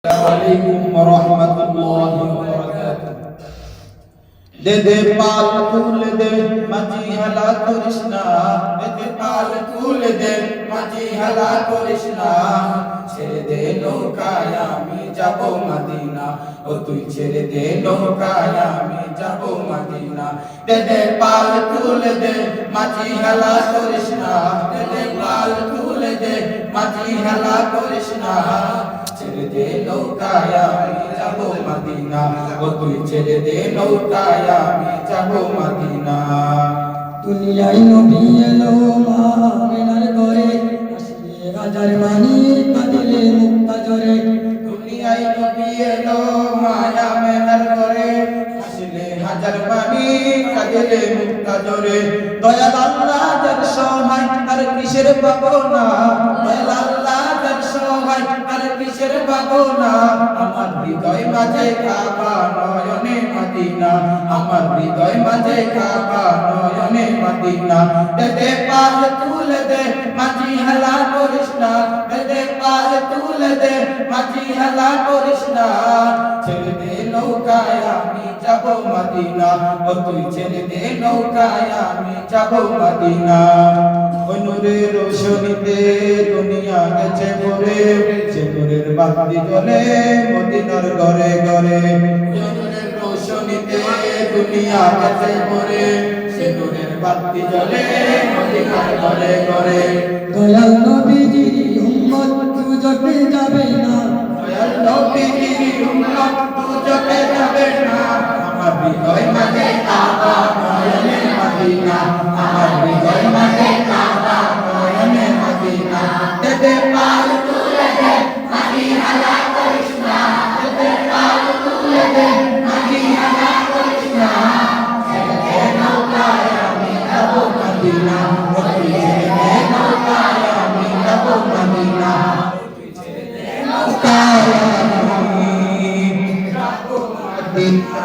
عليكم ورحمة الله وبركاته دے پال کھول دے مجی ہلا کرشنا دے پال کھول دے مجی ہلا کرشنا ছেড়ে দে নৌকায় আমি যাব মদিনা ও তুই ছেড়ে দে নৌকায় আমি যাব মদিনা দে পাল খুল দে মাঝি হেলা করিস না দে পাল খুল দে মাঝি হেলা করিস না ছেড়ে দে নৌকায় আমি যাব মদিনা ও তুই ছেড়ে দে নৌকায় আমি যাব মদিনা দুনিয়ায় নবী এলো মা আমিনার ঘরে আসলে রাজার মানি কাঁদিলে মুক্তা জরে দুনিয়ায় নবী এলো মায়া মেনার ঘরে আসলে হাজার পানি কাঁদিলে মুক্তা জরে দয়াল আল্লাহ যার সহায় আর কিসের পাবো না দয়াল আল্লাহ যার সহায় আর কিসের পাবো না আমার হৃদয় মাঝে কাবা নয়নে মদিনা আমার হৃদয় মাঝে কাবা নয়নে মদিনা দে পাল তুল দে মাঝি হেলা করিস না দে পাল তুল দে মাঝি হেলা করিস না ছেড়ে দে নৌকায় আমি যাব মদিনা ও তুই ছেড়ে দে নৌকায় আমি যাব মদিনা ওই নূরের রোশনীতে দুনিয়া গেছে ভরে সে নূরের বাতি জ্বলে মদিনার ঘরে ঘরে নূরের রোশনীতে দুনিয়া গেছে ভরে সে নূরের বাতি জ্বলে মদিনার ঘরে ঘরে দয়াল নবীজির উম্মত দুজকে যাবে না দয়াল নবীজির উম্মত দুজকে যাবে না আমার হৃদয় মাঝে কাবা নয়নে মদিনা আমার হৃদয় মাঝে কাবা নয়নে মদিনা দে পাল তুলে দে মাঝি হেলা করিস না দে পাল তুলে দে মাঝি হেলা করিস না ছেড়ে দে নৌকায় আমি যাব মদিনা ছেড়ে দে নৌকায় আমি যাব মদিনা ছেড়ে দে নৌকায় আমি যাব মদিনা